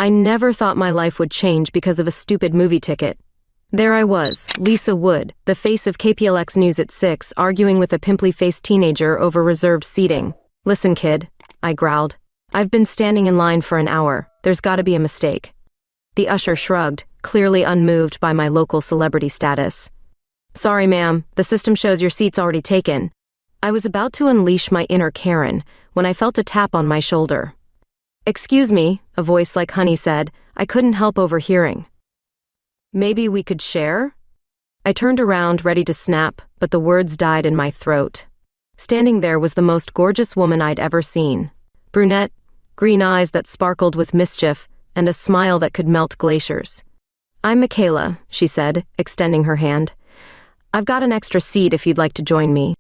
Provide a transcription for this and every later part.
I never thought my life would change because of a stupid movie ticket. There I was, Lisa Wood, the face of KPLX News at 6, arguing with a pimply-faced teenager over reserved seating. "Listen, kid," I growled. "I've been standing in line for an hour. There's gotta be a mistake." The usher shrugged, clearly unmoved by my local celebrity status. "Sorry, ma'am, the system shows your seat's already taken." I was about to unleash my inner Karen when I felt a tap on my shoulder. "Excuse me," a voice like honey said. I couldn't help overhearing. "Maybe we could share?" I turned around, ready to snap, but the words died in my throat. Standing there was the most gorgeous woman I'd ever seen. Brunette, green eyes that sparkled with mischief, and a smile that could melt glaciers. "I'm Michaela," she said, extending her hand. "I've got an extra seat if you'd like to join me."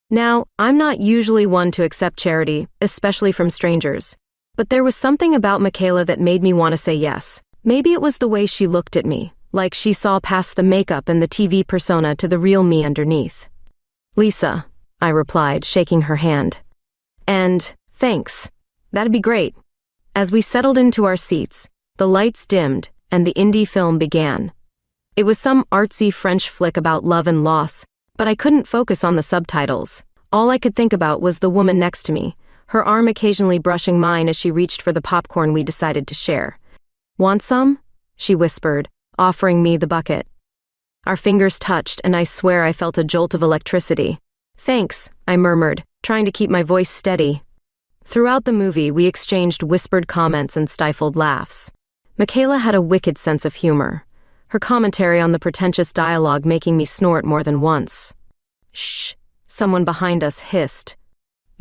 Now, I'm not usually one to accept charity, especially from strangers. But there was something about Michaela that made me want to say yes. Maybe it was the way she looked at me, like she saw past the makeup and the TV persona to the real me underneath. "Lisa," I replied, shaking her hand. "And, thanks. That'd be great." As we settled into our seats, the lights dimmed and the indie film began. It was some artsy French flick about love and loss, but I couldn't focus on the subtitles. All I could think about was the woman next to me, her arm occasionally brushing mine as she reached for the popcorn we decided to share. "Want some?" she whispered, offering me the bucket. Our fingers touched, and I swear I felt a jolt of electricity. "Thanks," I murmured, trying to keep my voice steady. Throughout the movie, we exchanged whispered comments and stifled laughs. Michaela had a wicked sense of humor, her commentary on the pretentious dialogue making me snort more than once. "Shh," someone behind us hissed.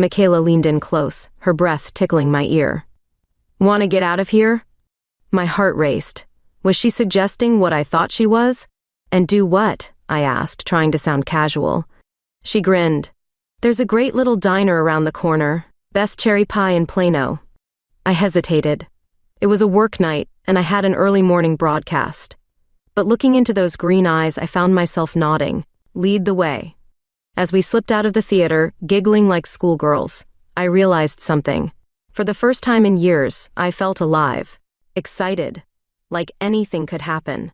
Michaela leaned in close, her breath tickling my ear. "Want to get out of here?" My heart raced. Was she suggesting what I thought she was? "And do what?" I asked, trying to sound casual. She grinned. "There's a great little diner around the corner. Best cherry pie in Plano." I hesitated. It was a work night, and I had an early morning broadcast. But looking into those green eyes, I found myself nodding. "Lead the way." As we slipped out of the theater, giggling like schoolgirls, I realized something. For the first time in years, I felt alive. Excited. Like anything could happen.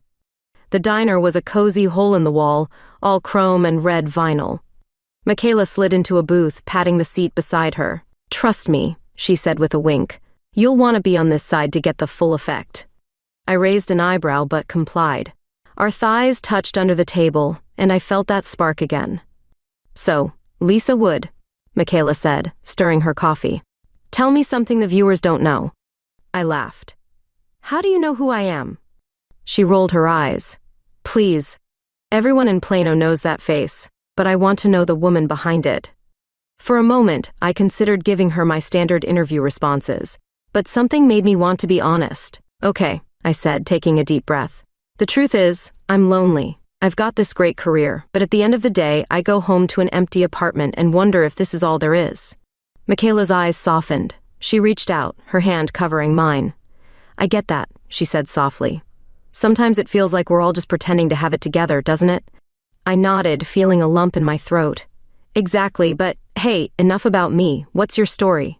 The diner was a cozy hole in the wall, all chrome and red vinyl. Michaela slid into a booth, patting the seat beside her. "Trust me," she said with a wink. "You'll want to be on this side to get the full effect." I raised an eyebrow but complied. Our thighs touched under the table, and I felt that spark again. "So, Lisa Wood," Michaela said, stirring her coffee. "Tell me something the viewers don't know." I laughed. "How do you know who I am?" She rolled her eyes. "Please. Everyone in Plano knows that face, but I want to know the woman behind it." For a moment, I considered giving her my standard interview responses, but something made me want to be honest. "Okay," I said, taking a deep breath. "The truth is, I'm lonely. I've got this great career, but at the end of the day, I go home to an empty apartment and wonder if this is all there is." Michaela's eyes softened. She reached out, her hand covering mine. "I get that," she said softly. "Sometimes it feels like we're all just pretending to have it together, doesn't it?" I nodded, feeling a lump in my throat. "Exactly, but hey, enough about me. What's your story?"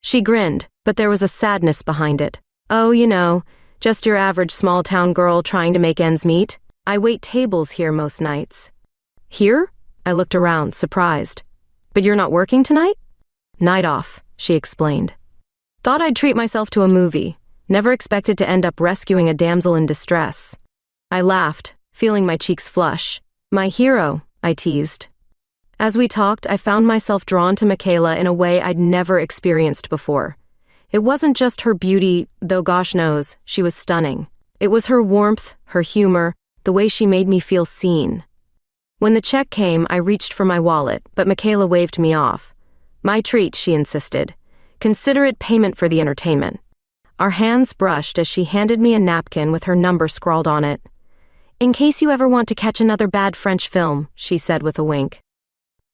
She grinned, but there was a sadness behind it. "Oh, you know, just your average small-town girl trying to make ends meet. I wait tables here most nights." "Here?" I looked around, surprised. "But you're not working tonight?" "Night off," she explained. "Thought I'd treat myself to a movie. Never expected to end up rescuing a damsel in distress." I laughed, feeling my cheeks flush. "My hero," I teased. As we talked, I found myself drawn to Michaela in a way I'd never experienced before. It wasn't just her beauty, though gosh knows, she was stunning. It was her warmth, her humor, the way she made me feel seen. When the check came, I reached for my wallet, but Michaela waved me off. "My treat," she insisted. "Consider it payment for the entertainment." Our hands brushed as she handed me a napkin with her number scrawled on it. "In case you ever want to catch another bad French film," she said with a wink.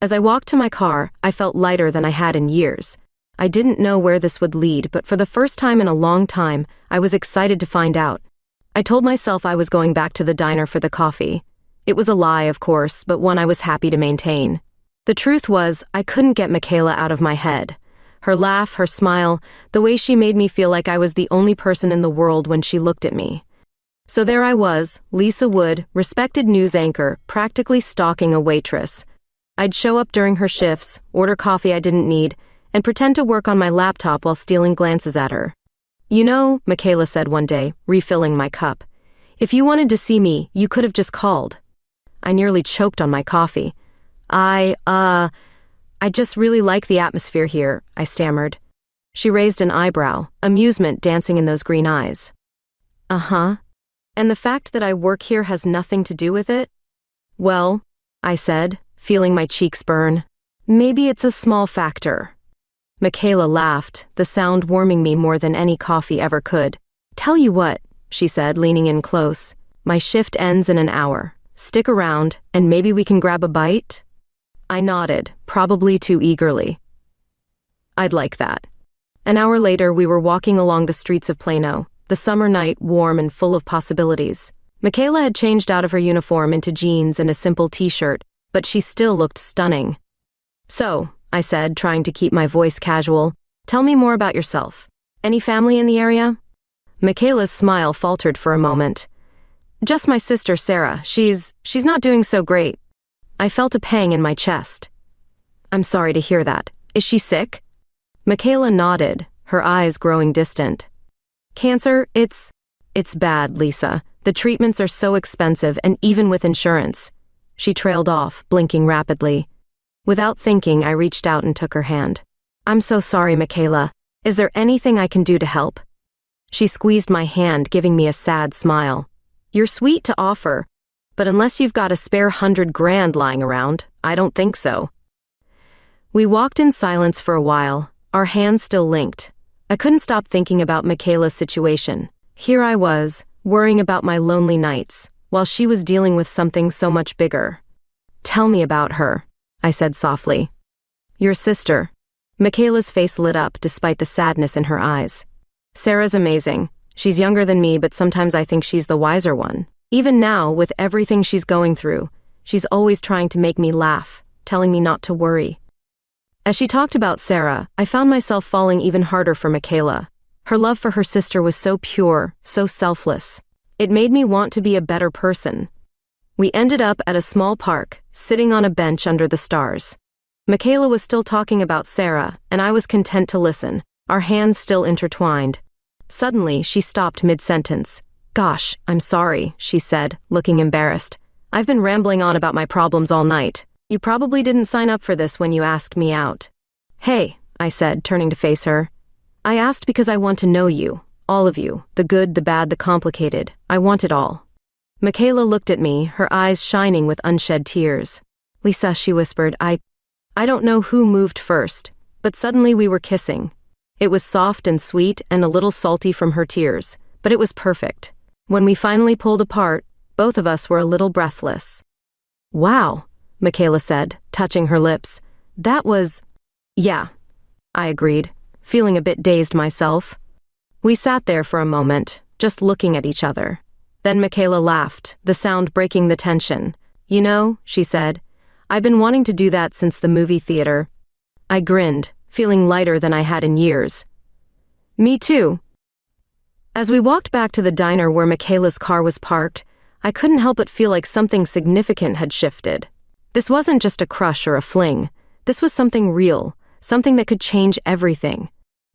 As I walked to my car, I felt lighter than I had in years. I didn't know where this would lead, but for the first time in a long time, I was excited to find out. I told myself I was going back to the diner for the coffee. It was a lie, of course, but one I was happy to maintain. The truth was, I couldn't get Michaela out of my head. Her laugh, her smile, the way she made me feel like I was the only person in the world when she looked at me. So there I was, Lisa Wood, respected news anchor, practically stalking a waitress. I'd show up during her shifts, order coffee I didn't need, and pretend to work on my laptop while stealing glances at her. You know, Michaela said one day, refilling my cup, if you wanted to see me, you could have just called. I nearly choked on my coffee. I just really like the atmosphere here, I stammered. She raised an eyebrow, amusement dancing in those green eyes. Uh-huh. And the fact that I work here has nothing to do with it? Well, I said, feeling my cheeks burn, maybe it's a small factor. Michaela laughed, the sound warming me more than any coffee ever could. Tell you what, she said, leaning in close, my shift ends in an hour. Stick around, and maybe we can grab a bite? I nodded, probably too eagerly. I'd like that. An hour later, we were walking along the streets of Plano, the summer night warm and full of possibilities. Michaela had changed out of her uniform into jeans and a simple t-shirt, but she still looked stunning. So, I said, trying to keep my voice casual, tell me more about yourself. Any family in the area? Michaela's smile faltered for a moment. Just my sister, Sarah. She's not doing so great. I felt a pang in my chest. I'm sorry to hear that. Is she sick? Michaela nodded, her eyes growing distant. Cancer, it's bad, Lisa. The treatments are so expensive, and even with insurance. She trailed off, blinking rapidly. Without thinking, I reached out and took her hand. I'm so sorry, Michaela. Is there anything I can do to help? She squeezed my hand, giving me a sad smile. You're sweet to offer, but unless you've got a spare $100,000 lying around, I don't think so. We walked in silence for a while, our hands still linked. I couldn't stop thinking about Michaela's situation. Here I was, worrying about my lonely nights, while she was dealing with something so much bigger. Tell me about her, I said softly. Your sister. Michaela's face lit up despite the sadness in her eyes. Sarah's amazing. She's younger than me, but sometimes I think she's the wiser one. Even now, with everything she's going through, she's always trying to make me laugh, telling me not to worry. As she talked about Sarah, I found myself falling even harder for Michaela. Her love for her sister was so pure, so selfless. It made me want to be a better person. We ended up at a small park, sitting on a bench under the stars. Michaela was still talking about Sarah, and I was content to listen, our hands still intertwined. Suddenly, she stopped mid-sentence. Gosh, I'm sorry, she said, looking embarrassed. I've been rambling on about my problems all night. You probably didn't sign up for this when you asked me out. Hey, I said, turning to face her. I asked because I want to know you, all of you, the good, the bad, the complicated. I want it all. Michaela looked at me, her eyes shining with unshed tears. Lisa, she whispered, I don't know who moved first, but suddenly we were kissing. It was soft and sweet and a little salty from her tears, but it was perfect. When we finally pulled apart, both of us were a little breathless. Wow, Michaela said, touching her lips. That was... Yeah, I agreed, feeling a bit dazed myself. We sat there for a moment, just looking at each other. Then Michaela laughed, the sound breaking the tension. You know, she said, I've been wanting to do that since the movie theater. I grinned, feeling lighter than I had in years. Me too. As we walked back to the diner where Michaela's car was parked, I couldn't help but feel like something significant had shifted. This wasn't just a crush or a fling. This was something real, something that could change everything.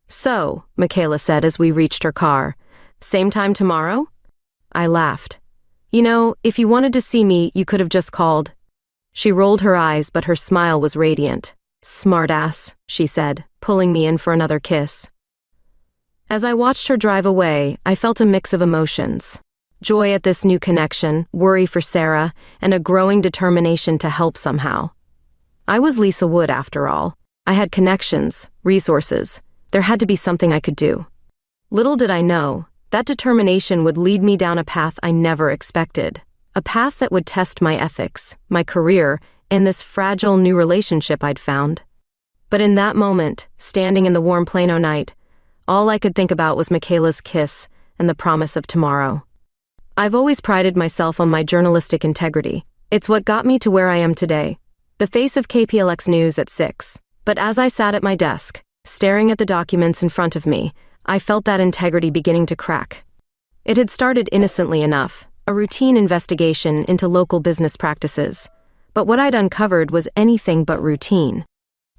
So, Michaela said as we reached her car, same time tomorrow? I laughed. You know, if you wanted to see me, you could have just called. She rolled her eyes, but her smile was radiant. Smartass, she said, pulling me in for another kiss. As I watched her drive away, I felt a mix of emotions. Joy at this new connection, worry for Sarah, and a growing determination to help somehow. I was Lisa Wood, after all. I had connections, resources. There had to be something I could do. Little did I know, that determination would lead me down a path I never expected. A path that would test my ethics, my career, and this fragile new relationship I'd found. But in that moment, standing in the warm Plano night, all I could think about was Michaela's kiss and the promise of tomorrow. I've always prided myself on my journalistic integrity. It's what got me to where I am today, the face of KPLX News at 6. But as I sat at my desk, Staring at the documents in front of me, I felt that integrity beginning to crack. It had started innocently enough, a routine investigation into local business practices. But what I'd uncovered was anything but routine.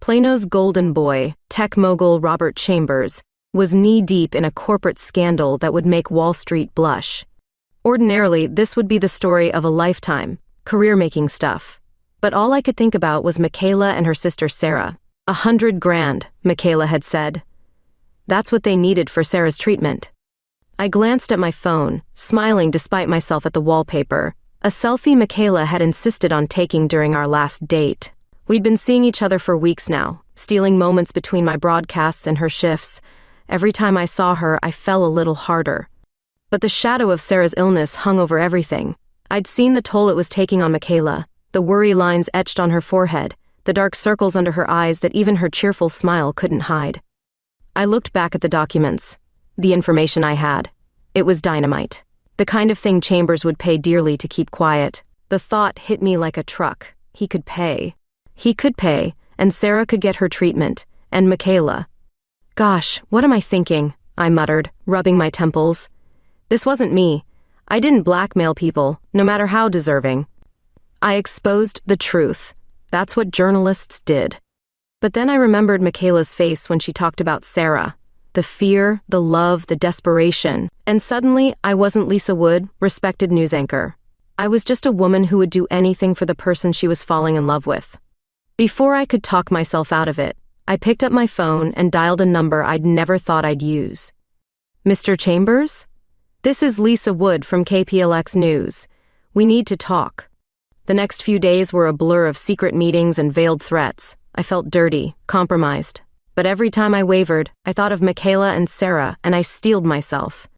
Plano's golden boy, tech mogul Robert Chambers, was knee-deep in a corporate scandal that would make Wall Street blush. Ordinarily, this would be the story of a lifetime, career-making stuff. But all I could think about was Michaela and her sister Sarah. $100,000, Michaela had said. That's what they needed for Sarah's treatment. I glanced at my phone, smiling despite myself at the wallpaper, a selfie Michaela had insisted on taking during our last date. We'd been seeing each other for weeks now, stealing moments between my broadcasts and her shifts. Every time I saw her, I fell a little harder. But the shadow of Sarah's illness hung over everything. I'd seen the toll it was taking on Michaela, the worry lines etched on her forehead, the dark circles under her eyes that even her cheerful smile couldn't hide. I looked back at the documents, the information I had. It was dynamite. The kind of thing Chambers would pay dearly to keep quiet. The thought hit me like a truck. He could pay. He could pay, and Sarah could get her treatment, and Michaela. Gosh, what am I thinking? I muttered, rubbing my temples. This wasn't me. I didn't blackmail people, no matter how deserving. I exposed the truth. That's what journalists did. But then I remembered Michaela's face when she talked about Sarah. The fear, the love, the desperation. And suddenly, I wasn't Lisa Wood, respected news anchor. I was just a woman who would do anything for the person she was falling in love with. Before I could talk myself out of it, I picked up my phone and dialed a number I'd never thought I'd use. Mr. Chambers? This is Lisa Wood from KPLX News. We need to talk. The next few days were a blur of secret meetings and veiled threats. I felt dirty, compromised. But every time I wavered, I thought of Michaela and Sarah, and I steeled myself.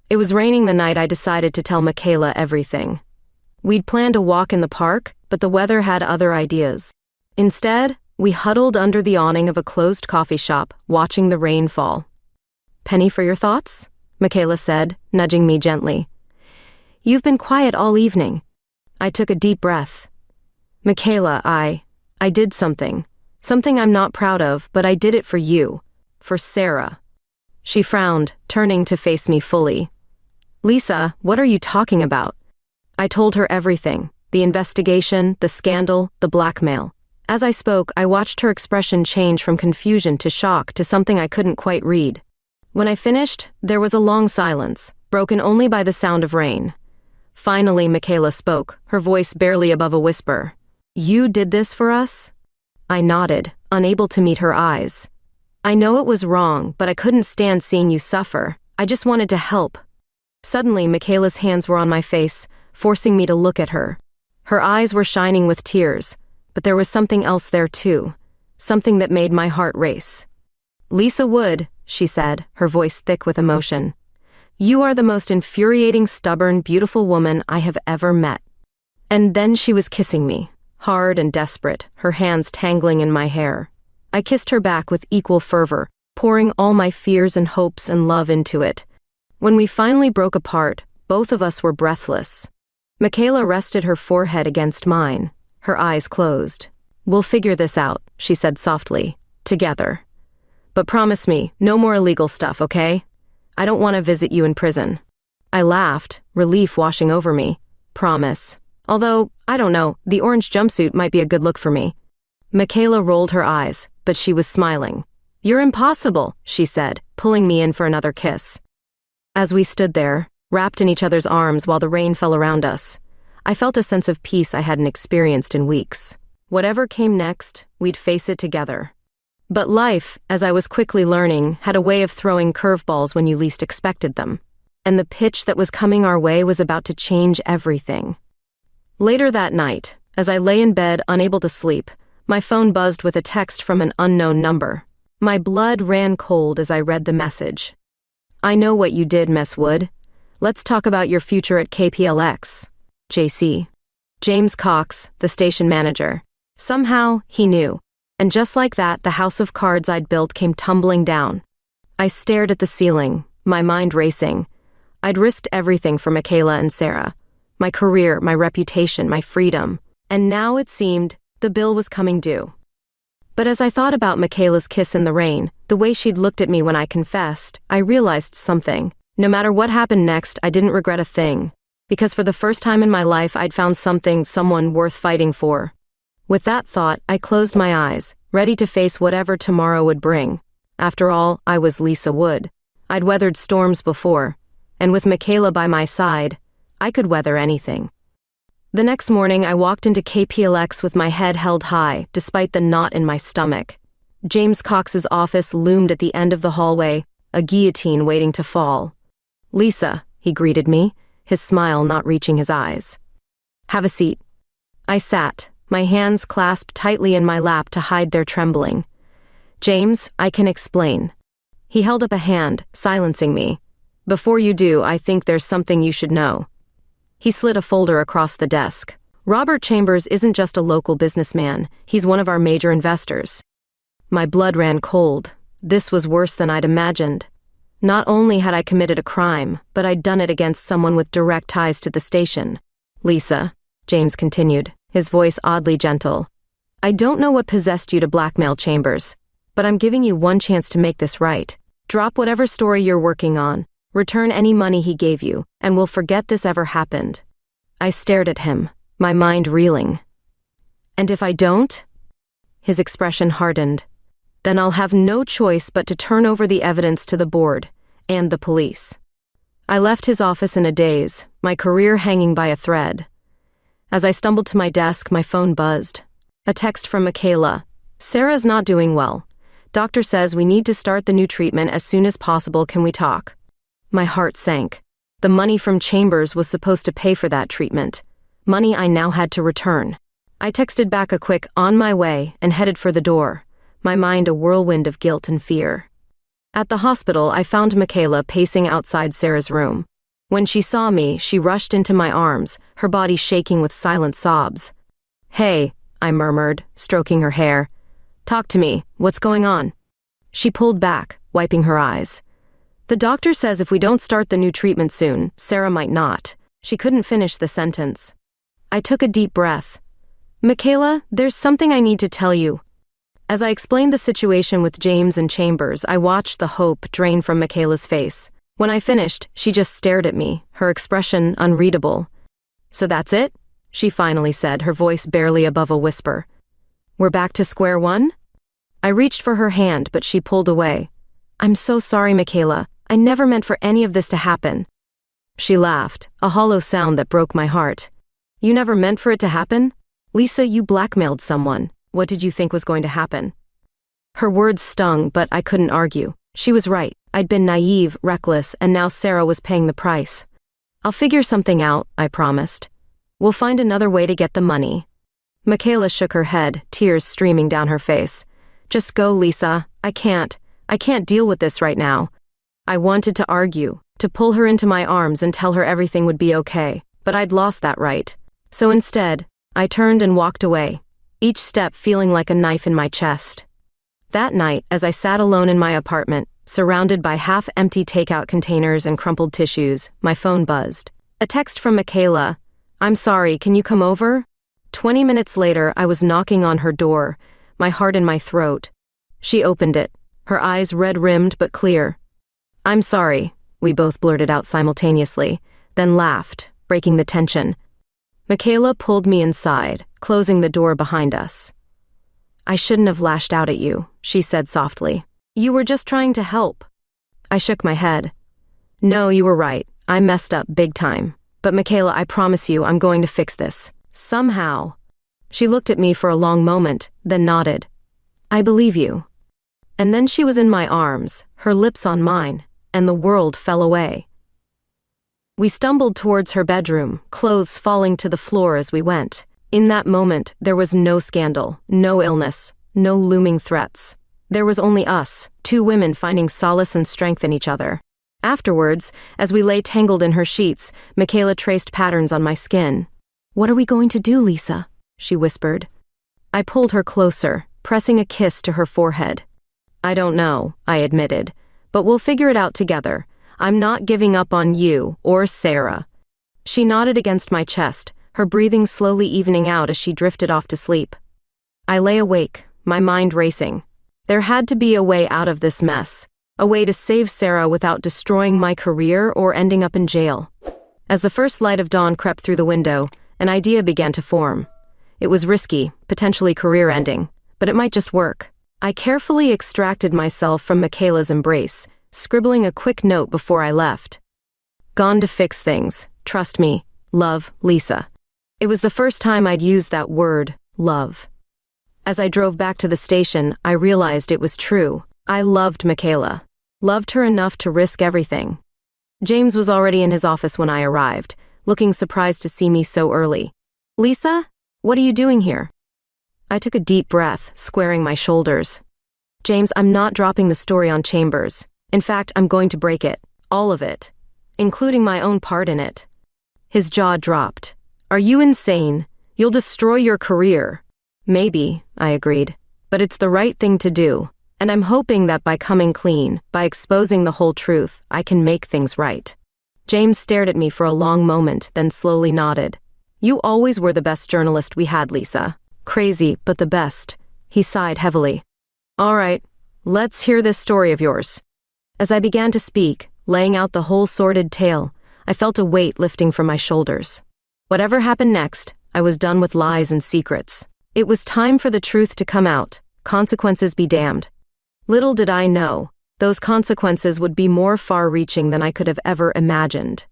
It was raining the night I decided to tell Michaela everything. We'd planned a walk in the park, but the weather had other ideas. Instead, we huddled under the awning of a closed coffee shop, watching the rain fall. "Penny for your thoughts?" Michaela said, nudging me gently. "You've been quiet all evening." I took a deep breath. "Michaela, I did something. Something I'm not proud of, but I did it for you. For Sarah." She frowned, turning to face me fully. "Lisa, what are you talking about?" I told her everything. The investigation, the scandal, the blackmail. As I spoke, I watched her expression change from confusion to shock to something I couldn't quite read. When I finished, there was a long silence, broken only by the sound of rain. Finally, Michaela spoke, her voice barely above a whisper. "You did this for us?" I nodded, unable to meet her eyes. "I know it was wrong, but I couldn't stand seeing you suffer. I just wanted to help." Suddenly, Michaela's hands were on my face, forcing me to look at her. Her eyes were shining with tears, but there was something else there too, something that made my heart race. "Lisa Wood," she said, her voice thick with emotion. "You are the most infuriating, stubborn, beautiful woman I have ever met." And then she was kissing me, hard and desperate, her hands tangling in my hair. I kissed her back with equal fervor, pouring all my fears and hopes and love into it. When we finally broke apart, both of us were breathless. Michaela rested her forehead against mine, her eyes closed. "We'll figure this out," she said softly, "together. But promise me, no more illegal stuff, okay? I don't want to visit you in prison." I laughed, relief washing over me. "Promise. Although, I don't know, the orange jumpsuit might be a good look for me." Michaela rolled her eyes, but she was smiling. "You're impossible," she said, pulling me in for another kiss. As we stood there, wrapped in each other's arms while the rain fell around us, I felt a sense of peace I hadn't experienced in weeks. Whatever came next, we'd face it together. But life, as I was quickly learning, had a way of throwing curveballs when you least expected them. And the pitch that was coming our way was about to change everything. Later that night, as I lay in bed unable to sleep, my phone buzzed with a text from an unknown number. My blood ran cold as I read the message. "I know what you did, Miss Wood. Let's talk about your future at KPLX. JC." James Cox, the station manager. Somehow, he knew. And just like that, the house of cards I'd built came tumbling down. I stared at the ceiling, my mind racing. I'd risked everything for Michaela and Sarah. My career, my reputation, my freedom. And now it seemed the bill was coming due. But as I thought about Michaela's kiss in the rain, the way she'd looked at me when I confessed, I realized something. No matter what happened next, I didn't regret a thing. Because for the first time in my life, I'd found someone worth fighting for. With that thought, I closed my eyes, ready to face whatever tomorrow would bring. After all, I was Lisa Wood. I'd weathered storms before, and with Michaela by my side, I could weather anything. The next morning, I walked into KPLX with my head held high, despite the knot in my stomach. James Cox's office loomed at the end of the hallway, a guillotine waiting to fall. "Lisa," he greeted me, his smile not reaching his eyes. "Have a seat." I sat, my hands clasped tightly in my lap to hide their trembling. "James, I can explain." He held up a hand, silencing me. "Before you do, I think there's something you should know." He slid a folder across the desk. "Robert Chambers isn't just a local businessman, he's one of our major investors." My blood ran cold. This was worse than I'd imagined. Not only had I committed a crime, but I'd done it against someone with direct ties to the station. "Lisa," James continued, his voice oddly gentle, "I don't know what possessed you to blackmail Chambers, but I'm giving you one chance to make this right. Drop whatever story you're working on. Return any money he gave you, and we'll forget this ever happened." I stared at him, my mind reeling. "And if I don't?" His expression hardened. "Then I'll have no choice but to turn over the evidence to the board, and the police." I left his office in a daze, my career hanging by a thread. As I stumbled to my desk, my phone buzzed. A text from Michaela. "Sarah's not doing well. Doctor says we need to start the new treatment as soon as possible. Can we talk?" My heart sank. The money from Chambers was supposed to pay for that treatment. Money I now had to return. I texted back a quick "on my way" and headed for the door, my mind a whirlwind of guilt and fear. At the hospital, I found Michaela pacing outside Sarah's room. When she saw me, she rushed into my arms, her body shaking with silent sobs. "Hey," I murmured, stroking her hair. "Talk to me. What's going on?" She pulled back, wiping her eyes. "The doctor says if we don't start the new treatment soon, Sarah might not." She couldn't finish the sentence. I took a deep breath. "Michaela, there's something I need to tell you." As I explained the situation with James and Chambers, I watched the hope drain from Michaela's face. When I finished, she just stared at me, her expression unreadable. "So that's it?" she finally said, her voice barely above a whisper. "We're back to square one?" I reached for her hand, but she pulled away. "I'm so sorry, Michaela. I never meant for any of this to happen." She laughed, a hollow sound that broke my heart. "You never meant for it to happen? Lisa, you blackmailed someone. What did you think was going to happen?" Her words stung, but I couldn't argue. She was right. I'd been naive, reckless, and now Sarah was paying the price. "I'll figure something out," I promised. "We'll find another way to get the money." Michaela shook her head, tears streaming down her face. "Just go, Lisa. I can't deal with this right now." I wanted to argue, to pull her into my arms and tell her everything would be okay, but I'd lost that right. So instead, I turned and walked away, each step feeling like a knife in my chest. That night, as I sat alone in my apartment, surrounded by half-empty takeout containers and crumpled tissues, my phone buzzed. A text from Michaela. "I'm sorry, can you come over?" 20 minutes later, I was knocking on her door, my heart in my throat. She opened it, her eyes red-rimmed but clear. "I'm sorry," we both blurted out simultaneously, then laughed, breaking the tension. Michaela pulled me inside, closing the door behind us. "I shouldn't have lashed out at you," she said softly. "You were just trying to help." I shook my head. "No, you were right. I messed up big time. But Michaela, I promise you I'm going to fix this. Somehow." She looked at me for a long moment, then nodded. "I believe you." And then she was in my arms, her lips on mine, and the world fell away. We stumbled towards her bedroom, clothes falling to the floor as we went. In that moment, there was no scandal, no illness, no looming threats. There was only us, two women finding solace and strength in each other. Afterwards, as we lay tangled in her sheets, Michaela traced patterns on my skin. "What are we going to do, Lisa?" she whispered. I pulled her closer, pressing a kiss to her forehead. "I don't know," I admitted, "but we'll figure it out together. I'm not giving up on you or Sarah." She nodded against my chest, her breathing slowly evening out as she drifted off to sleep. I lay awake, my mind racing. There had to be a way out of this mess, a way to save Sarah without destroying my career or ending up in jail. As the first light of dawn crept through the window, an idea began to form. It was risky, potentially career-ending, but it might just work. I carefully extracted myself from Michaela's embrace, scribbling a quick note before I left. Gone to fix things. Trust me. Love, Lisa. It was the first time I'd used that word, love. As I drove back to the station, I realized it was true. I loved Michaela. Loved her enough to risk everything. James was already in his office when I arrived, looking surprised to see me so early. Lisa, what are you doing here? I took a deep breath, squaring my shoulders. James, I'm not dropping the story on Chambers. In fact, I'm going to break it. All of it. Including my own part in it. His jaw dropped. Are you insane? You'll destroy your career. Maybe, I agreed. But it's the right thing to do. And I'm hoping that by coming clean, by exposing the whole truth, I can make things right. James stared at me for a long moment, then slowly nodded. You always were the best journalist we had, Lisa. Crazy, but the best. He sighed heavily. All right, let's hear this story of yours. As I began to speak, laying out the whole sordid tale, I felt a weight lifting from my shoulders. Whatever happened next, I was done with lies and secrets. It was time for the truth to come out, consequences be damned. Little did I know, those consequences would be more far-reaching than I could have ever imagined.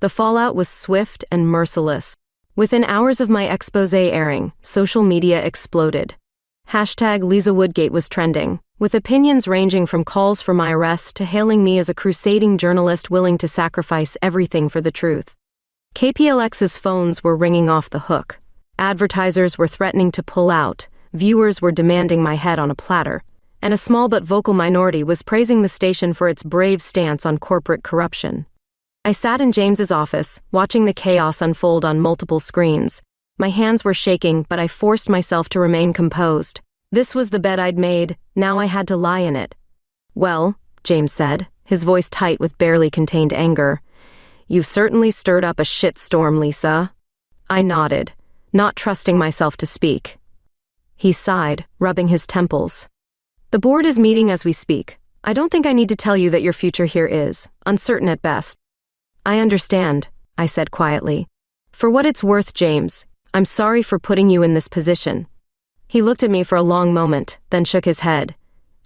The fallout was swift and merciless. Within hours of my expose airing, social media exploded. Hashtag Lisa Woodgate was trending, with opinions ranging from calls for my arrest to hailing me as a crusading journalist willing to sacrifice everything for the truth. KPLX's phones were ringing off the hook. Advertisers were threatening to pull out, viewers were demanding my head on a platter, and a small but vocal minority was praising the station for its brave stance on corporate corruption. I sat in James's office, watching the chaos unfold on multiple screens. My hands were shaking, but I forced myself to remain composed. This was the bed I'd made, now I had to lie in it. Well, James said, his voice tight with barely contained anger, you've certainly stirred up a shitstorm, Lisa. I nodded, not trusting myself to speak. He sighed, rubbing his temples. The board is meeting as we speak. I don't think I need to tell you that your future here is uncertain at best. I understand, I said quietly. For what it's worth, James, I'm sorry for putting you in this position. He looked at me for a long moment, then shook his head.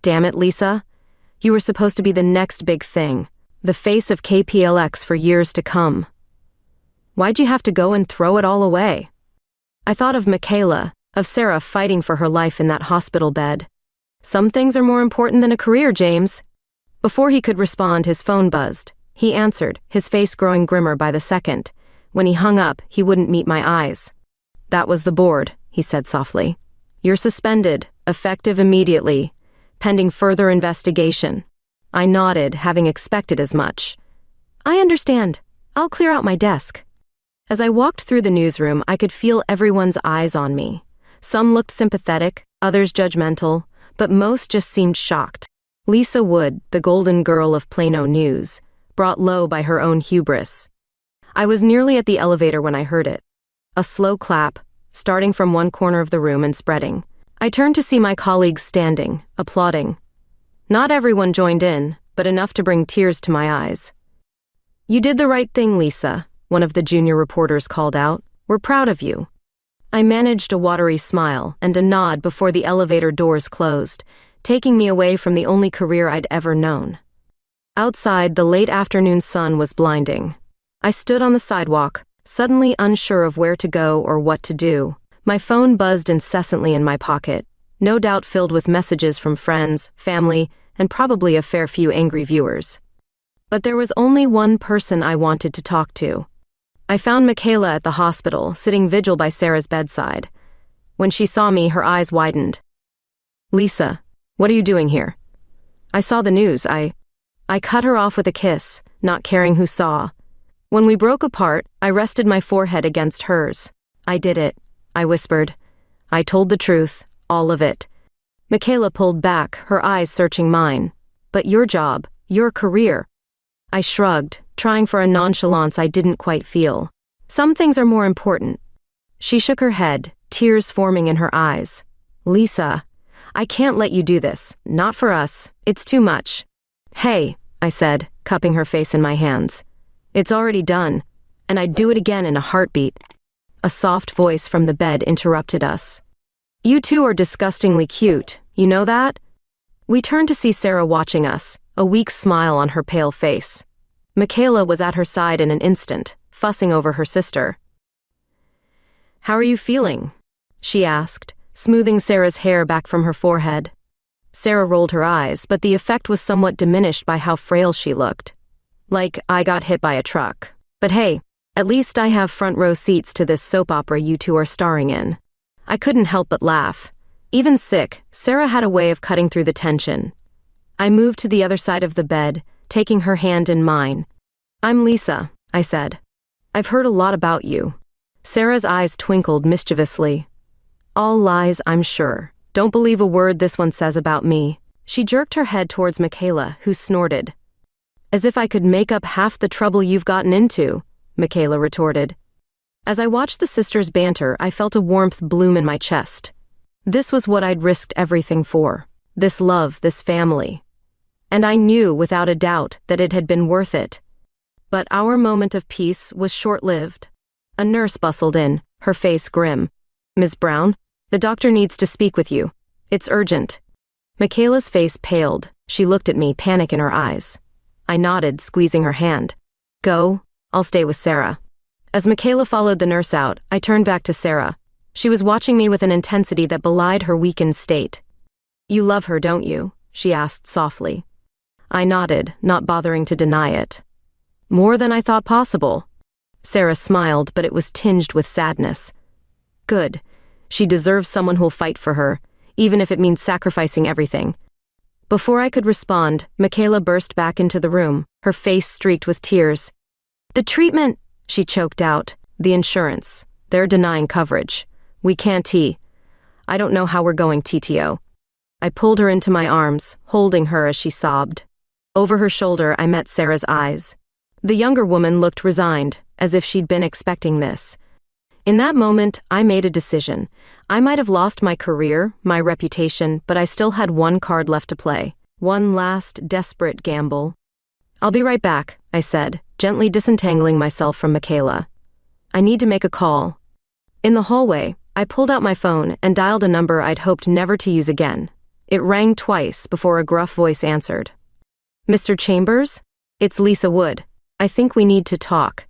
Damn it, Lisa. You were supposed to be the next big thing, the face of KPLX for years to come. Why'd you have to go and throw it all away? I thought of Michaela, of Sarah fighting for her life in that hospital bed. Some things are more important than a career, James. Before he could respond, his phone buzzed. He answered, his face growing grimmer by the second. When he hung up, he wouldn't meet my eyes. That was the board, he said softly. You're suspended, effective immediately, pending further investigation. I nodded, having expected as much. I understand. I'll clear out my desk. As I walked through the newsroom, I could feel everyone's eyes on me. Some looked sympathetic, others judgmental, but most just seemed shocked. Lisa Wood, the golden girl of Plano News, brought low by her own hubris. I was nearly at the elevator when I heard it. A slow clap, starting from one corner of the room and spreading. I turned to see my colleagues standing, applauding. Not everyone joined in, but enough to bring tears to my eyes. You did the right thing, Lisa, one of the junior reporters called out. We're proud of you. I managed a watery smile and a nod before the elevator doors closed, taking me away from the only career I'd ever known. Outside, the late afternoon sun was blinding. I stood on the sidewalk, suddenly unsure of where to go or what to do. My phone buzzed incessantly in my pocket, no doubt filled with messages from friends, family, and probably a fair few angry viewers. But there was only one person I wanted to talk to. I found Michaela at the hospital, sitting vigil by Sarah's bedside. When she saw me, her eyes widened. Lisa, what are you doing here? I saw the news. I cut her off with a kiss, not caring who saw. When we broke apart, I rested my forehead against hers. I did it, I whispered. I told the truth, all of it. Michaela pulled back, her eyes searching mine. But your job, your career. I shrugged, trying for a nonchalance I didn't quite feel. Some things are more important. She shook her head, tears forming in her eyes. Lisa, I can't let you do this. Not for us. It's too much. Hey, I said, cupping her face in my hands. It's already done, and I'd do it again in a heartbeat. A soft voice from the bed interrupted us. You two are disgustingly cute, you know that? We turned to see Sarah watching us, a weak smile on her pale face. Michaela was at her side in an instant, fussing over her sister. How are you feeling? She asked, smoothing Sarah's hair back from her forehead. Sarah rolled her eyes, but the effect was somewhat diminished by how frail she looked. Like I got hit by a truck. But hey, at least I have front row seats to this soap opera you two are starring in. I couldn't help but laugh. Even sick, Sarah had a way of cutting through the tension. I moved to the other side of the bed, taking her hand in mine. I'm Lisa, I said. I've heard a lot about you. Sarah's eyes twinkled mischievously. All lies, I'm sure. Don't believe a word this one says about me. She jerked her head towards Michaela, who snorted. As if I could make up half the trouble you've gotten into, Michaela retorted. As I watched the sisters banter, I felt a warmth bloom in my chest. This was what I'd risked everything for. This love, this family. And I knew, without a doubt, that it had been worth it. But our moment of peace was short-lived. A nurse bustled in, her face grim. Ms. Brown? The doctor needs to speak with you. It's urgent. Michaela's face paled. She looked at me, panic in her eyes. I nodded, squeezing her hand. Go, I'll stay with Sarah. As Michaela followed the nurse out, I turned back to Sarah. She was watching me with an intensity that belied her weakened state. You love her, don't you? She asked softly. I nodded, not bothering to deny it. More than I thought possible. Sarah smiled, but it was tinged with sadness. Good. She deserves someone who'll fight for her, even if it means sacrificing everything. Before I could respond, Michaela burst back into the room, her face streaked with tears. The treatment, she choked out. The insurance. They're denying coverage. We can't I don't know how we're going, TTO. I pulled her into my arms, holding her as she sobbed. Over her shoulder, I met Sarah's eyes. The younger woman looked resigned, as if she'd been expecting this. In that moment, I made a decision. I might have lost my career, my reputation, but I still had one card left to play. One last, desperate gamble. I'll be right back, I said, gently disentangling myself from Michaela. I need to make a call. In the hallway, I pulled out my phone and dialed a number I'd hoped never to use again. It rang twice before a gruff voice answered. Mr. Chambers? It's Lisa Wood. I think we need to talk.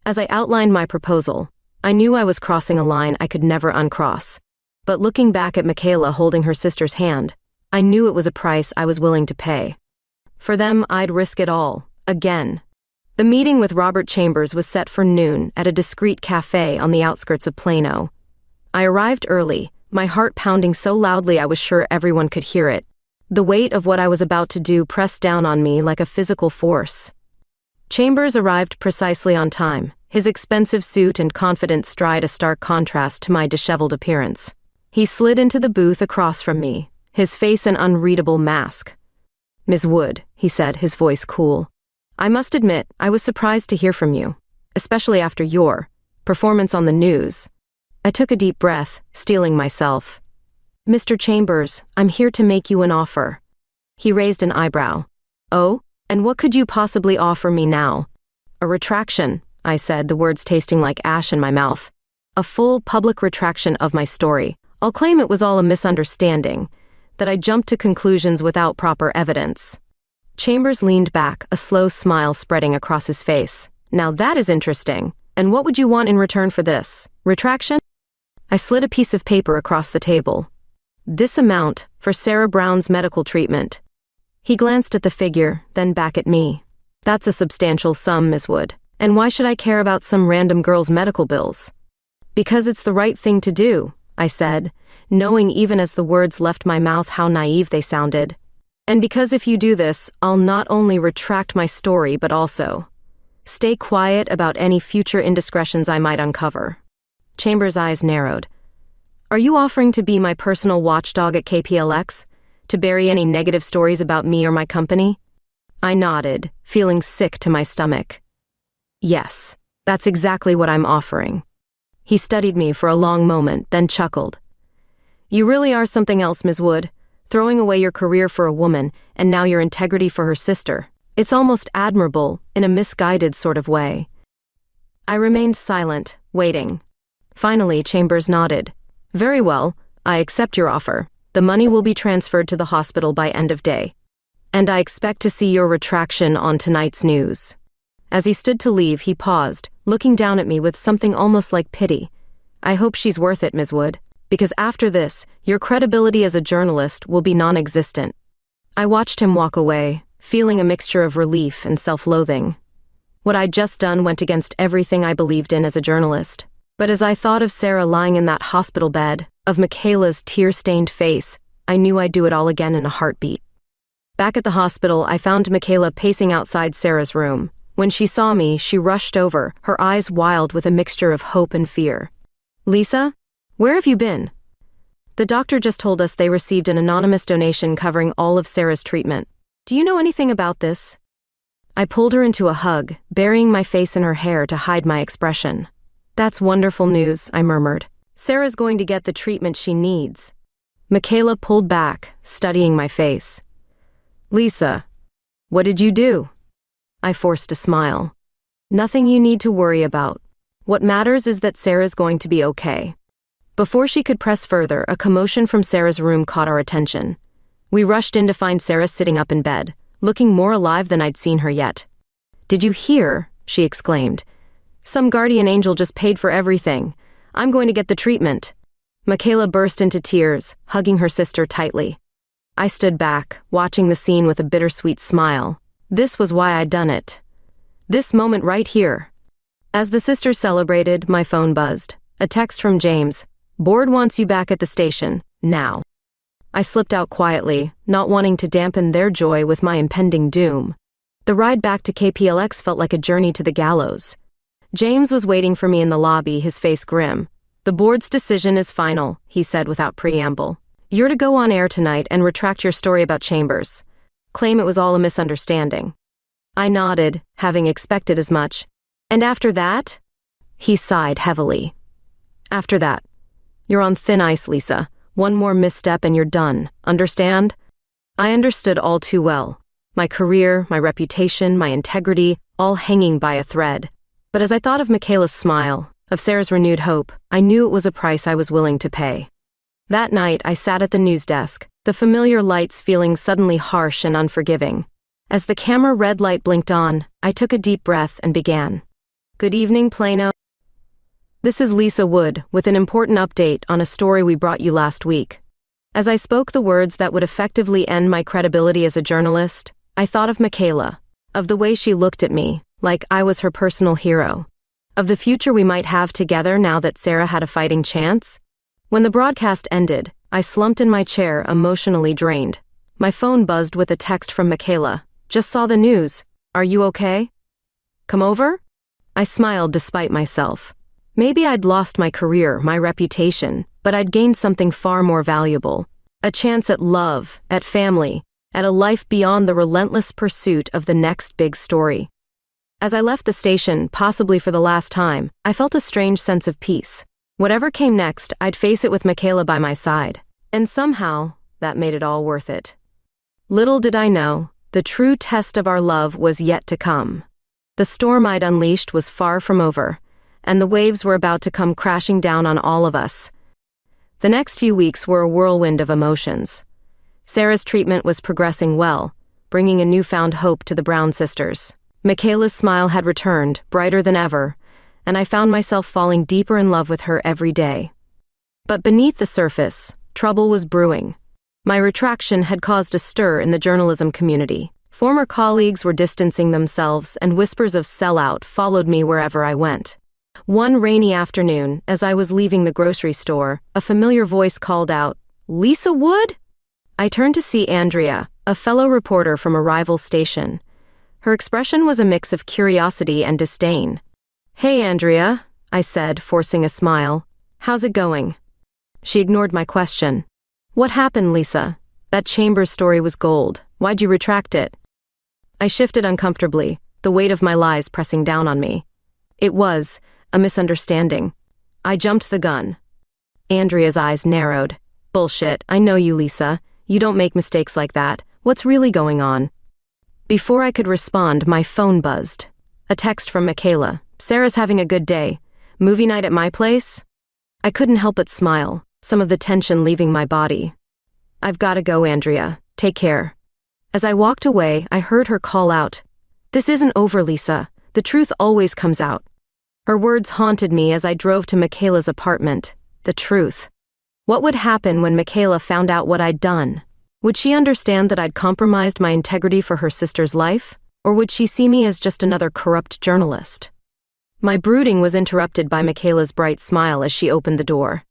As I outlined my proposal, I knew I was crossing a line I could never uncross. But looking back at Michaela holding her sister's hand, I knew it was a price I was willing to pay. For them, I'd risk it all, again. The meeting with Robert Chambers was set for noon at a discreet cafe on the outskirts of Plano. I arrived early, my heart pounding so loudly I was sure everyone could hear it. The weight of what I was about to do pressed down on me like a physical force. Chambers arrived precisely on time, his expensive suit and confident stride a stark contrast to my disheveled appearance. He slid into the booth across from me, his face an unreadable mask. Ms. Wood, he said, his voice cool. I must admit, I was surprised to hear from you, especially after your performance on the news. I took a deep breath, steeling myself. Mr. Chambers, I'm here to make you an offer. He raised an eyebrow. Oh, and what could you possibly offer me now? A retraction, I said, the words tasting like ash in my mouth. A full public retraction of my story. I'll claim it was all a misunderstanding, that I jumped to conclusions without proper evidence. Chambers leaned back, a slow smile spreading across his face. Now that is interesting. And what would you want in return for this? Retraction? I slid a piece of paper across the table. This amount for Sarah Brown's medical treatment. He glanced at the figure, then back at me. That's a substantial sum, Ms. Wood. And why should I care about some random girl's medical bills? Because it's the right thing to do, I said, knowing even as the words left my mouth how naive they sounded. And because if you do this, I'll not only retract my story but also stay quiet about any future indiscretions I might uncover. Chambers' eyes narrowed. Are you offering to be my personal watchdog at KPLX? To bury any negative stories about me or my company? I nodded, feeling sick to my stomach. Yes, that's exactly what I'm offering. He studied me for a long moment, then chuckled. You really are something else, Ms. Wood. throwing away your career for a woman, and now your integrity for her sister. It's almost admirable, in a misguided sort of way. I remained silent, waiting. Finally, Chambers nodded. Very well, I accept your offer. The money will be transferred to the hospital by end of day. And I expect to see your retraction on tonight's news. As he stood to leave, he paused, looking down at me with something almost like pity. I hope she's worth it, Ms. Wood, because after this, your credibility as a journalist will be non-existent. I watched him walk away, feeling a mixture of relief and self-loathing. What I'd just done went against everything I believed in as a journalist. But as I thought of Sarah lying in that hospital bed, of Michaela's tear-stained face, I knew I'd do it all again in a heartbeat. Back at the hospital, I found Michaela pacing outside Sarah's room. When she saw me, she rushed over, her eyes wild with a mixture of hope and fear. Lisa? Where have you been? The doctor just told us they received an anonymous donation covering all of Sarah's treatment. Do you know anything about this? I pulled her into a hug, burying my face in her hair to hide my expression. That's wonderful news, I murmured. Sarah's going to get the treatment she needs. Michaela pulled back, studying my face. Lisa, what did you do? I forced a smile. Nothing you need to worry about. What matters is that Sarah's going to be okay. Before she could press further, a commotion from Sarah's room caught our attention. We rushed in to find Sarah sitting up in bed, looking more alive than I'd seen her yet. Did you hear? She exclaimed. Some guardian angel just paid for everything. I'm going to get the treatment. Michaela burst into tears, hugging her sister tightly. I stood back, watching the scene with a bittersweet smile. This was why I'd done it. This moment right here. As the sisters celebrated, my phone buzzed. A text from James. Board wants you back at the station, now. I slipped out quietly, not wanting to dampen their joy with my impending doom. The ride back to KPLX felt like a journey to the gallows. James was waiting for me in the lobby, his face grim. The board's decision is final, he said without preamble. You're to go on air tonight and retract your story about Chambers. Claim it was all a misunderstanding. I nodded, having expected as much. And after that? He sighed heavily. After that. You're on thin ice, Lisa. One more misstep and you're done. Understand? I understood all too well. My career, my reputation, my integrity, all hanging by a thread. But as I thought of Michaela's smile, of Sarah's renewed hope, I knew it was a price I was willing to pay. That night, I sat at the news desk, the familiar lights feeling suddenly harsh and unforgiving. As the camera red light blinked on, I took a deep breath and began. Good evening, Plano. This is Lisa Wood, with an important update on a story we brought you last week. As I spoke the words that would effectively end my credibility as a journalist, I thought of Michaela, of the way she looked at me, like I was her personal hero, of the future we might have together now that Sarah had a fighting chance. When the broadcast ended, I slumped in my chair, emotionally drained. My phone buzzed with a text from Michaela. Just saw the news. Are you okay? Come over? I smiled despite myself. Maybe I'd lost my career, my reputation, but I'd gained something far more valuable. A chance at love, at family, at a life beyond the relentless pursuit of the next big story. As I left the station, possibly for the last time, I felt a strange sense of peace. Whatever came next, I'd face it with Michaela by my side. And somehow, that made it all worth it. Little did I know, the true test of our love was yet to come. The storm I'd unleashed was far from over, and the waves were about to come crashing down on all of us. The next few weeks were a whirlwind of emotions. Sarah's treatment was progressing well, bringing a newfound hope to the Brown sisters. Michaela's smile had returned, brighter than ever, and I found myself falling deeper in love with her every day. But beneath the surface, trouble was brewing. My retraction had caused a stir in the journalism community. Former colleagues were distancing themselves, and whispers of sellout followed me wherever I went. One rainy afternoon, as I was leaving the grocery store, a familiar voice called out, "Lisa Wood?" I turned to see Andrea, a fellow reporter from a rival station. Her expression was a mix of curiosity and disdain. "Hey, Andrea," I said, forcing a smile. "How's it going?" She ignored my question. "What happened, Lisa? That Chambers story was gold. Why'd you retract it?" I shifted uncomfortably, the weight of my lies pressing down on me. It was a misunderstanding. I jumped the gun. Andrea's eyes narrowed. "Bullshit, I know you, Lisa. You don't make mistakes like that. What's really going on? Before I could respond, my phone buzzed. A text from Michaela. Sarah's having a good day. Movie night at my place? I couldn't help but smile, some of the tension leaving my body. I've gotta go, Andrea. Take care. As I walked away, I heard her call out. This isn't over, Lisa. The truth always comes out. Her words haunted me as I drove to Michaela's apartment. The truth. What would happen when Michaela found out what I'd done? Would she understand that I'd compromised my integrity for her sister's life? Or would she see me as just another corrupt journalist? My brooding was interrupted by Michaela's bright smile as she opened the door.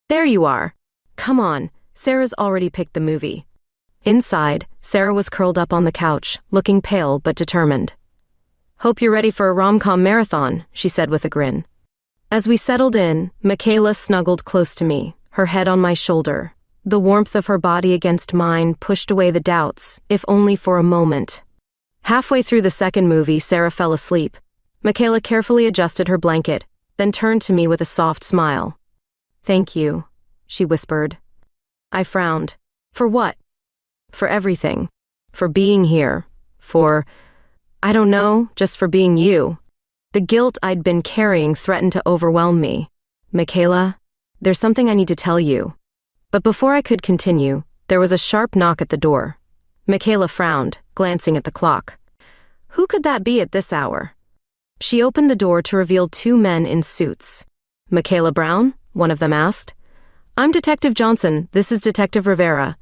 There you are. Come on, Sarah's already picked the movie. Inside, Sarah was curled up on the couch, looking pale but determined. Hope you're ready for a rom-com marathon, she said with a grin. As we settled in, Michaela snuggled close to me, her head on my shoulder. The warmth of her body against mine pushed away the doubts, if only for a moment. Halfway through the second movie, Sarah fell asleep. Michaela carefully adjusted her blanket, then turned to me with a soft smile. Thank you, she whispered. I frowned. For what? For everything. For being here. I don't know, just for being you. The guilt I'd been carrying threatened to overwhelm me. Michaela, there's something I need to tell you. But before I could continue, there was a sharp knock at the door. Michaela frowned, glancing at the clock. Who could that be at this hour? She opened the door to reveal two men in suits. Michaela Brown? One of them asked. I'm Detective Johnson, this is Detective Rivera.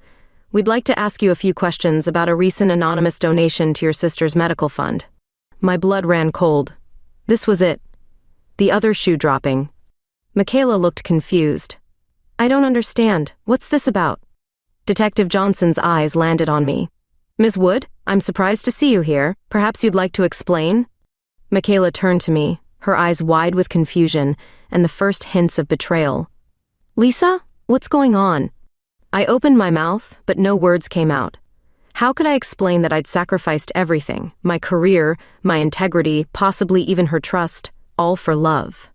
We'd like to ask you a few questions about a recent anonymous donation to your sister's medical fund. My blood ran cold. This was it. The other shoe dropping. Michaela looked confused. I don't understand. What's this about? Detective Johnson's eyes landed on me. Ms. Wood, I'm surprised to see you here. Perhaps you'd like to explain? Michaela turned to me, her eyes wide with confusion and the first hints of betrayal. Lisa, what's going on? I opened my mouth, but no words came out. How could I explain that I'd sacrificed everything, my career, my integrity, possibly even her trust, all for love?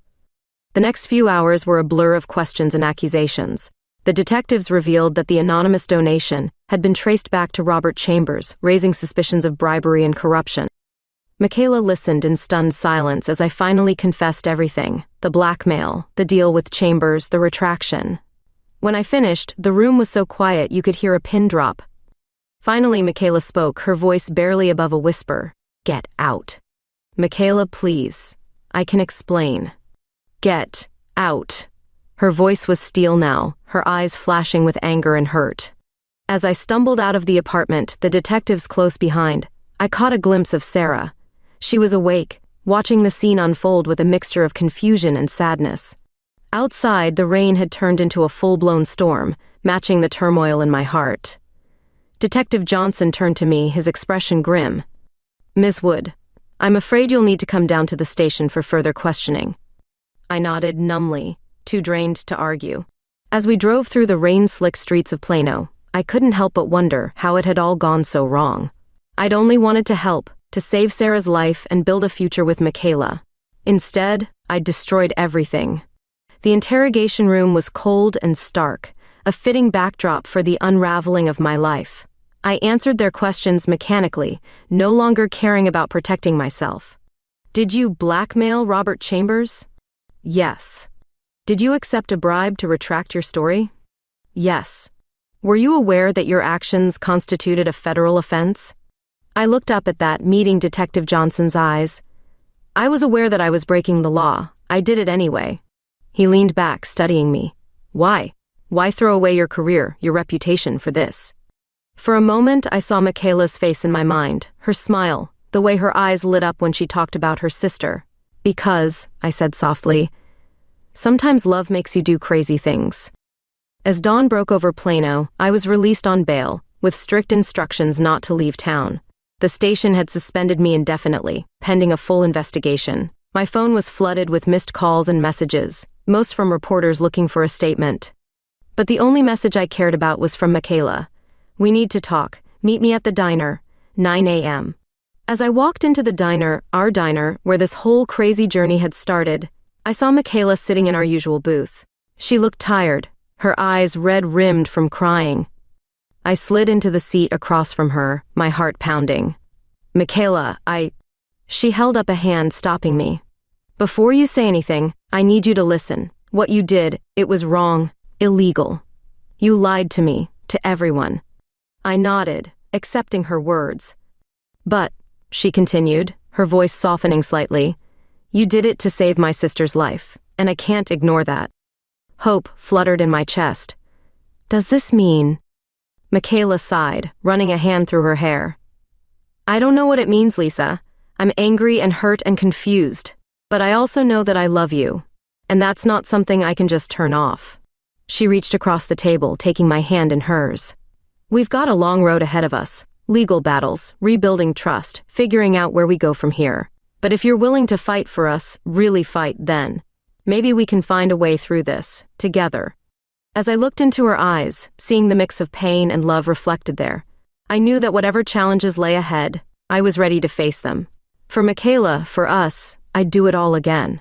The next few hours were a blur of questions and accusations. The detectives revealed that the anonymous donation had been traced back to Robert Chambers, raising suspicions of bribery and corruption. Michaela listened in stunned silence as I finally confessed everything, the blackmail, the deal with Chambers, the retraction. When I finished, the room was so quiet you could hear a pin drop. Finally, Michaela spoke, her voice barely above a whisper. Get out. Michaela, please. I can explain. Get out. Her voice was steel now, her eyes flashing with anger and hurt. As I stumbled out of the apartment, the detectives close behind, I caught a glimpse of Sarah. She was awake, watching the scene unfold with a mixture of confusion and sadness. Outside, the rain had turned into a full-blown storm, matching the turmoil in my heart. Detective Johnson turned to me, his expression grim. Ms. Wood, I'm afraid you'll need to come down to the station for further questioning. I nodded numbly, too drained to argue. As we drove through the rain-slick streets of Plano, I couldn't help but wonder how it had all gone so wrong. I'd only wanted to help, to save Sarah's life and build a future with Michaela. Instead, I'd destroyed everything. The interrogation room was cold and stark, a fitting backdrop for the unraveling of my life. I answered their questions mechanically, no longer caring about protecting myself. Did you blackmail Robert Chambers? Yes. Did you accept a bribe to retract your story? Yes. Were you aware that your actions constituted a federal offense? I looked up at that, meeting Detective Johnson's eyes. I was aware that I was breaking the law. I did it anyway. He leaned back, studying me. Why? Why throw away your career, your reputation for this? For a moment, I saw Michaela's face in my mind, her smile, the way her eyes lit up when she talked about her sister. Because, I said softly, sometimes love makes you do crazy things. As dawn broke over Plano, I was released on bail, with strict instructions not to leave town. The station had suspended me indefinitely, pending a full investigation. My phone was flooded with missed calls and messages, most from reporters looking for a statement. But the only message I cared about was from Michaela. We need to talk. Meet me at the diner, 9 a.m. As I walked into the diner, our diner, where this whole crazy journey had started, I saw Michaela sitting in our usual booth. She looked tired, her eyes red-rimmed from crying. I slid into the seat across from her, my heart pounding. Michaela, She held up a hand, stopping me. Before you say anything, I need you to listen. What you did, it was wrong, illegal. You lied to me, to everyone. I nodded, accepting her words. But, she continued, her voice softening slightly, you did it to save my sister's life, and I can't ignore that. Hope fluttered in my chest. Does this mean? Michaela sighed, running a hand through her hair. I don't know what it means, Lisa. I'm angry and hurt and confused. But I also know that I love you. And that's not something I can just turn off. She reached across the table, taking my hand in hers. We've got a long road ahead of us. Legal battles, rebuilding trust, figuring out where we go from here. But if you're willing to fight for us, really fight, then maybe we can find a way through this, together. As I looked into her eyes, seeing the mix of pain and love reflected there, I knew that whatever challenges lay ahead, I was ready to face them. For Michaela, for us, I'd do it all again.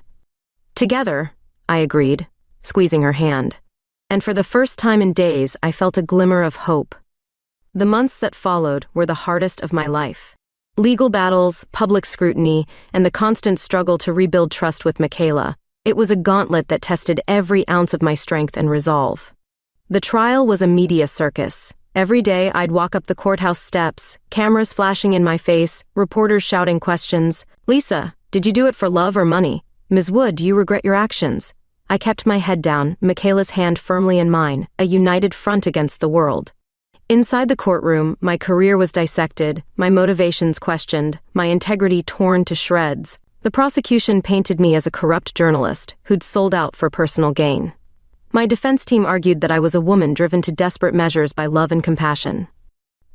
Together, I agreed, squeezing her hand. And for the first time in days, I felt a glimmer of hope. The months that followed were the hardest of my life. Legal battles, public scrutiny, and the constant struggle to rebuild trust with Michaela. It was a gauntlet that tested every ounce of my strength and resolve. The trial was a media circus. Every day I'd walk up the courthouse steps, cameras flashing in my face, reporters shouting questions. Lisa, did you do it for love or money? Ms. Wood, do you regret your actions? I kept my head down, Michaela's hand firmly in mine, a united front against the world. Inside the courtroom, my career was dissected, my motivations questioned, my integrity torn to shreds. The prosecution painted me as a corrupt journalist who'd sold out for personal gain. My defense team argued that I was a woman driven to desperate measures by love and compassion.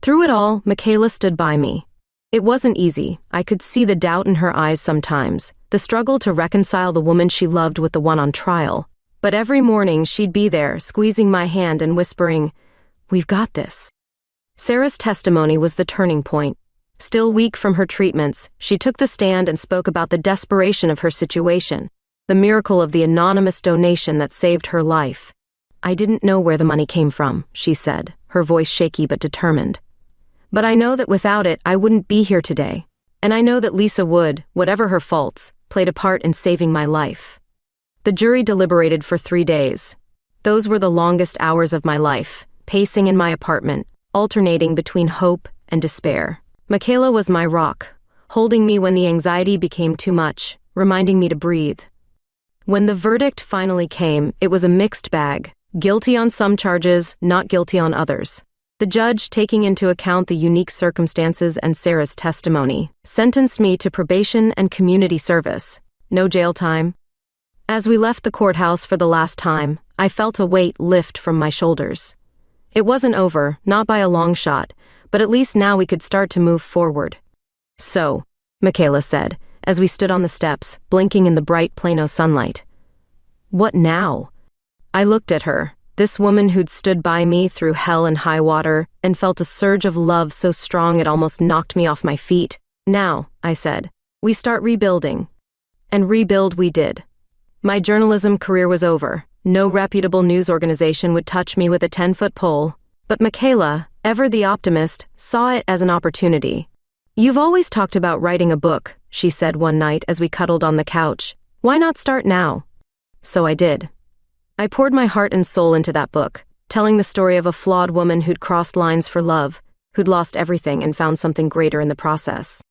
Through it all, Michaela stood by me. It wasn't easy. I could see the doubt in her eyes sometimes, the struggle to reconcile the woman she loved with the one on trial. But every morning she'd be there, squeezing my hand and whispering, "We've got this." Sarah's testimony was the turning point. Still weak from her treatments, she took the stand and spoke about the desperation of her situation, the miracle of the anonymous donation that saved her life. I didn't know where the money came from, she said, her voice shaky but determined. But I know that without it, I wouldn't be here today. And I know that Lisa Wood, whatever her faults, played a part in saving my life. The jury deliberated for 3 days. Those were the longest hours of my life, pacing in my apartment, alternating between hope and despair. Michaela was my rock, holding me when the anxiety became too much, reminding me to breathe. When the verdict finally came, it was a mixed bag, guilty on some charges, not guilty on others. The judge, taking into account the unique circumstances and Sarah's testimony, sentenced me to probation and community service. No jail time. As we left the courthouse for the last time, I felt a weight lift from my shoulders. It wasn't over, not by a long shot, but at least now we could start to move forward. So, Michaela said, as we stood on the steps, blinking in the bright Plano sunlight. What now? I looked at her, this woman who'd stood by me through hell and high water, and felt a surge of love so strong it almost knocked me off my feet. Now, I said, we start rebuilding. And rebuild we did. My journalism career was over. No reputable news organization would touch me with a 10-foot pole. But Michaela, ever the optimist, saw it as an opportunity. You've always talked about writing a book, she said one night as we cuddled on the couch. Why not start now? So I did. I poured my heart and soul into that book, telling the story of a flawed woman who'd crossed lines for love, who'd lost everything and found something greater in the process.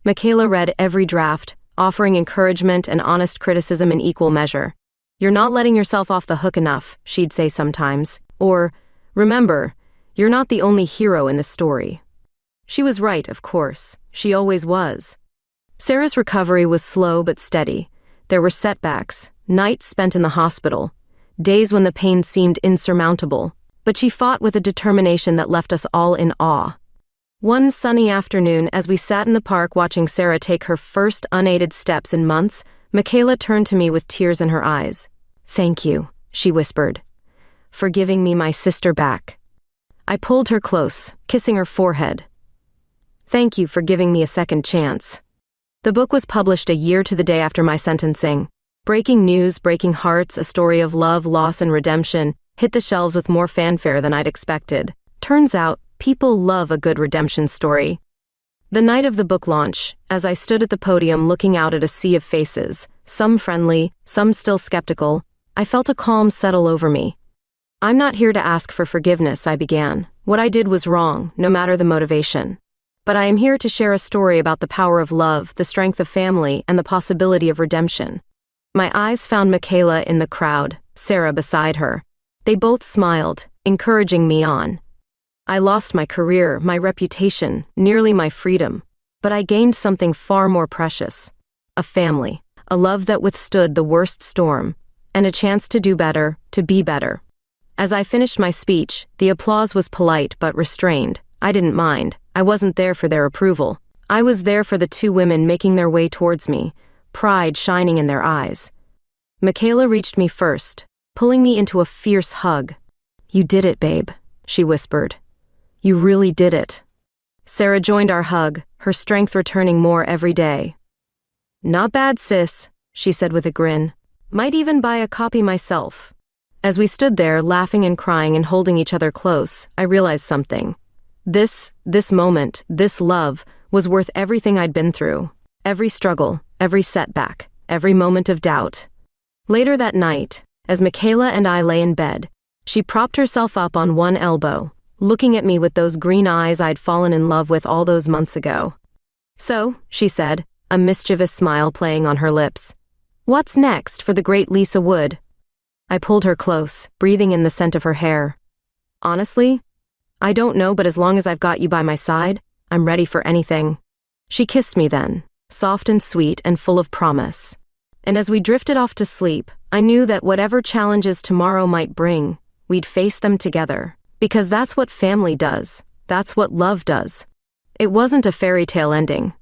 Michaela read every draft, offering encouragement and honest criticism in equal measure. You're not letting yourself off the hook enough, she'd say sometimes. Or, remember, you're not the only hero in this story. She was right, of course. She always was. Sarah's recovery was slow but steady. There were setbacks, nights spent in the hospital, days when the pain seemed insurmountable, but she fought with a determination that left us all in awe. One sunny afternoon, as we sat in the park watching Sarah take her first unaided steps in months, Michaela turned to me with tears in her eyes. "Thank you," she whispered, "for giving me my sister back." I pulled her close, kissing her forehead. "Thank you for giving me a second chance." The book was published a year to the day after my sentencing. Breaking news, breaking hearts, a story of love, loss, and redemption, hit the shelves with more fanfare than I'd expected. Turns out, people love a good redemption story. The night of the book launch, as I stood at the podium looking out at a sea of faces, some friendly, some still skeptical, I felt a calm settle over me. I'm not here to ask for forgiveness, I began. What I did was wrong, no matter the motivation. But I am here to share a story about the power of love, the strength of family, and the possibility of redemption. My eyes found Michaela in the crowd, Sarah beside her. They both smiled, encouraging me on. I lost my career, my reputation, nearly my freedom, but I gained something far more precious. A family, a love that withstood the worst storm, and a chance to do better, to be better. As I finished my speech, the applause was polite but restrained. I didn't mind. I wasn't there for their approval. I was there for the two women making their way towards me, pride shining in their eyes. Michaela reached me first, pulling me into a fierce hug. "You did it, babe," she whispered. "You really did it." Sarah joined our hug, her strength returning more every day. "Not bad, sis," she said with a grin. "Might even buy a copy myself." As we stood there, laughing and crying and holding each other close, I realized something. This moment, this love, was worth everything I'd been through. Every struggle, every setback, every moment of doubt. Later that night, as Michaela and I lay in bed, she propped herself up on one elbow, looking at me with those green eyes I'd fallen in love with all those months ago. "So," she said, a mischievous smile playing on her lips, "what's next for the great Lisa Wood?" I pulled her close, breathing in the scent of her hair. "Honestly, I don't know, but as long as I've got you by my side, I'm ready for anything." She kissed me then, soft and sweet and full of promise. And as we drifted off to sleep, I knew that whatever challenges tomorrow might bring, we'd face them together. Because that's what family does. That's what love does. It wasn't a fairy tale ending.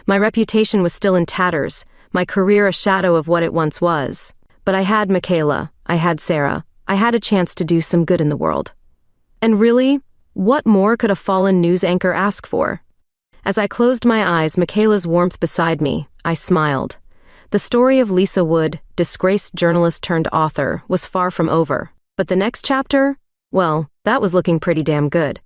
My reputation was still in tatters, my career a shadow of what it once was. But I had Michaela, I had Sarah, I had a chance to do some good in the world. And really, what more could a fallen news anchor ask for? As I closed my eyes, Michaela's warmth beside me, I smiled. The story of Lisa Wood, disgraced journalist turned author, was far from over. But the next chapter? Well, that was looking pretty damn good.